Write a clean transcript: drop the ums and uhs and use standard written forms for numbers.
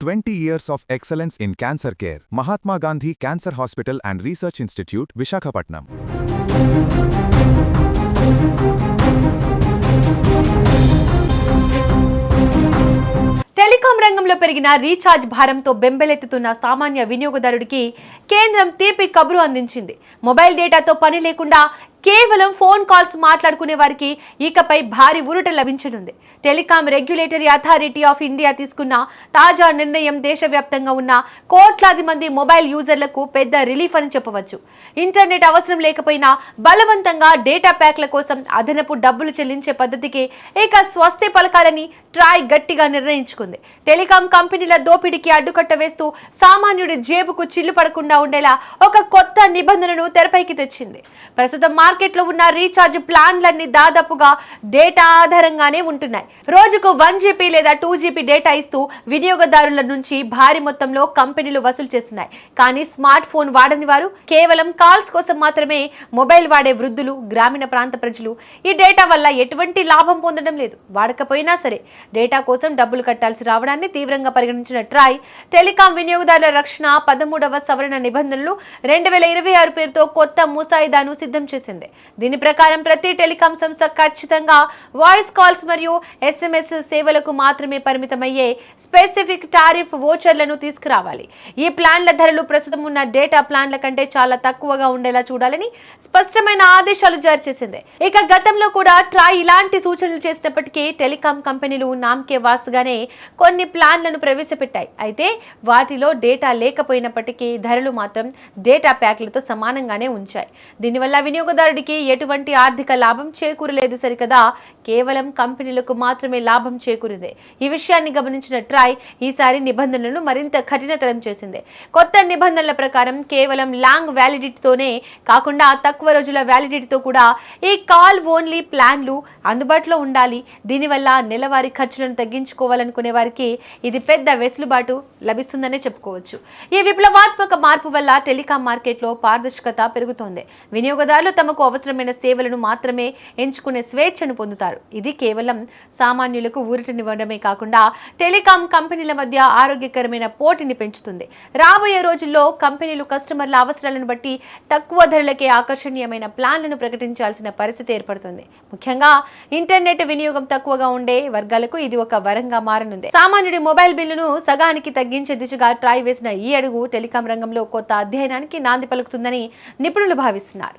20 years of excellence in cancer care. Mahatma Gandhi Cancer Hospital and Research Institute, Visakhapatnam. Telecom రంగంలో పెరిగిన recharge భారంతో బెంబెలెత్తుతున్న సామాన్య వినియోగదారుడికి కేంద్రం తీపి కబురు అందించింది. మొబైల్ డేటాతో పని లేకుండా కేవలం ఫోన్ కాల్స్ మాట్లాడుకునే వారికి ఇకపై భారీ ఊరట లభించనుంది. Telecom Regulatory Authority of India తీసుకున్న తాజా నిర్ణయం దేశవ్యాప్తంగా ఉన్న కోట్లాది మంది మొబైల్ యూజర్లకు పెద్ద రిలీఫ్ అని చెప్పవచ్చు. ఇంటర్నెట్ అవసరం లేకపోయినా బలవంతంగా డేటా ప్యాక్ల కోసం అదనపు డబ్బులు చెల్లించే పద్ధతికి ఇక స్వస్తి పలకాలని ట్రాయ్ గట్టిగా నిర్ణయించుకుంది. టెలికాం కంపెనీల దోపిడీకి అడ్డుకట్ట వేస్తూ సామాన్యుడి జేబుకు చిల్లు పడకుండా ఉండేలా ఒక కొత్త నిబంధనను తెరపైకి తెచ్చింది. ప్రస్తుతం మార్కెట్లో ఉన్న రీఛార్జ్ ప్లాన్లన్నీ దాదాపుగా డేటా ఆధారంగానే ఉంటున్నాయి. రోజుకు 1 GB లేదా 2 GB డేటా ఇస్తూ వినియోగదారుల నుంచి భారీ మొత్తంలో కంపెనీలు వసూలు చేస్తున్నాయి. కానీ స్మార్ట్ ఫోన్ వాడని వారు, కేవలం కాల్స్ కోసం మాత్రమే మొబైల్ వాడే వృద్ధులు, గ్రామీణ ప్రాంత ప్రజలు ఈ డేటా వల్ల ఎటువంటి లాభం పొందడం లేదు. వాడకపోయినా సరే డేటా కోసం డబ్బులు కట్టాల్సి రావడాన్ని తీవ్రంగా పరిగణించిన ట్రాయ్ టెలికాం వినియోగదారుల రక్షణ 13వ సవరణ నిబంధనలు 2026 పేరుతో కొత్త ముసాయిదాను సిద్ధం చేసింది. దీని ప్రకారం ప్రతి టెలికాం సంస్థ ఖచ్చితంగా వాయిస్ కాల్స్ మరియు SMS సేవలకు మాత్రమే పరిమితమయ్యే స్పెసిఫిక్ టారిఫ్ వోచర్లను తీసుకురావాలి. ఈ ప్లాన్ల ధరలు ప్రస్తుతం ఉన్న డేటా ప్లాన్ల కంటే చాలా తక్కువగా ఉండేలా చూడాలని స్పష్టమైన ఆదేశాలు జారీ చేసింది. ఇక గతంలో కూడా ట్రాయ్ ఇలాంటి సూచనలు చేసినప్పటికీ టెలికాం కంపెనీలు నామకే వాస్తుగానే కొన్ని ప్లాన్లను ప్రవేశపెట్టాయి. అయితే వాటిలో డేటా లేకపోయినప్పటికీ ధరలు మాత్రం డేటా ప్యాక్లతో సమానంగానే ఉంచాయి. దీనివల్ల వినియోగదారుడికి ఎటువంటి ఆర్థిక లాభం చేకూరలేదు సరికదా, కేవలం కంపెనీలకు మాత్రమే లాభం చేకూరింది. ఈ విషయాన్ని గమనించిన ట్రాయ్ ఈసారి నిబంధనలను మరింత కఠినతరం చేసింది. కొత్త నిబంధనల ప్రకారం కేవలం లాంగ్ వ్యాలిడిటీతోనే కాకుండా తక్కువ రోజుల వ్యాలిడిటీతో కూడా ఈ కాల్ ఓన్లీ ప్లాన్లు అందుబాటులో ఉండాలి. దీనివల్ల నెలవారీ ఖర్చులను తగ్గించుకోవాలనుకునే వారికి ఇది పెద్ద వెసులుబాటు లభిస్తుందనే చెప్పుకోవచ్చు. ఈ విప్లవాత్మక మార్పు వల్ల టెలికాం మార్కెట్లో పారదర్శకత పెరుగుతోంది. వినియోగదారులు తమకు అవసరమైన సేవలను మాత్రమే ఎంచుకునే స్వేచ్ఛను పొందుతారు. ఇది కేవలం సామాన్యులకు ఊరటనివ్వడమే కాకుండా టెలికాం కంపెనీల మధ్య ఆరోగ్యకరమైన పోటీని పెంచుతుంది. రాబోయే రోజుల్లో కంపెనీలు కస్టమర్ల అవసరాలను బట్టి తక్కువ ధరలకే ఆకర్షణీయమైన ప్లాన్లను ప్రకటించాల్సిన పరిస్థితి ఏర్పడుతుంది. ముఖ్యంగా ఇంటర్నెట్ వినియోగం తక్కువగా ఉండే వర్గాలకు ఇది ఒక వరంగా మారనుంది. సామాన్యుడి మొబైల్ బిల్లును సగానికి తగ్గించే దిశగా ట్రాయ్ వేసిన ఈ అడుగు టెలికాం రంగంలో కొత్త అధ్యయనానికి నాంది పలుకుతుందని నిపుణులు భావిస్తున్నారు.